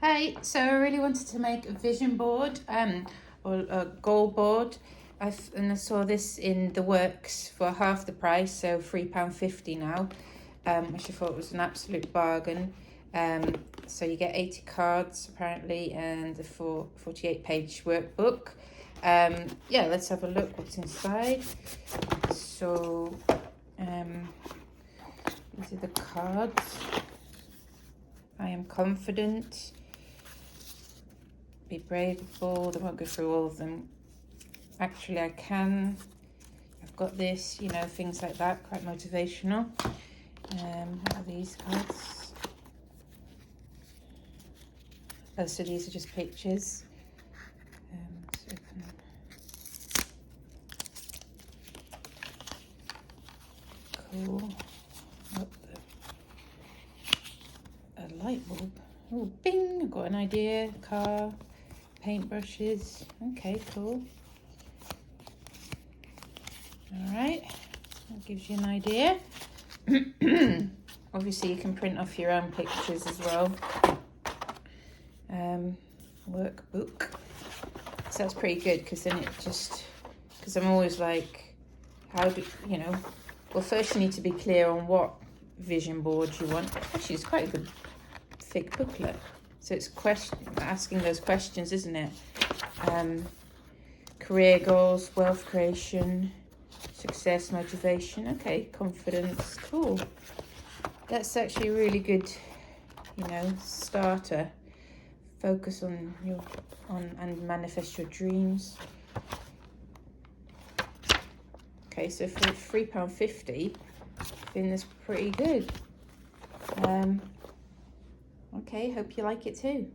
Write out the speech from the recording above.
Hey, so I really wanted to make a vision board or a goal board. And I saw this in the works for half the price, so £3.50 now, which I thought was an absolute bargain. So you get 80 cards apparently and a 48-page workbook. Yeah, let's have a look what's inside. So these are the cards. I am confident. Be brave, bold. I won't go through all of them. Actually, I can. I've got this, you know, things like that, quite motivational. What are these cards? Oh, so these are just pictures. Let's open. Cool. Oh, a light bulb. Oh, bing! I've got an idea. Car. Paintbrushes. Okay, cool. All right, that gives you an idea. Obviously, you can print off your own pictures as well. Workbook. So that's pretty good because then it just, because I'm always like, how do you know? Well, first you need to be clear on what vision board you want. Actually, it's quite a good thick booklet. So it's asking those questions, isn't it? Career goals, wealth creation, success, motivation. Okay, confidence. Cool. That's actually a really good, you know, starter. Focus on and manifest your dreams. Okay, so for £3.50, I think that's pretty good. Okay, hope you like it too.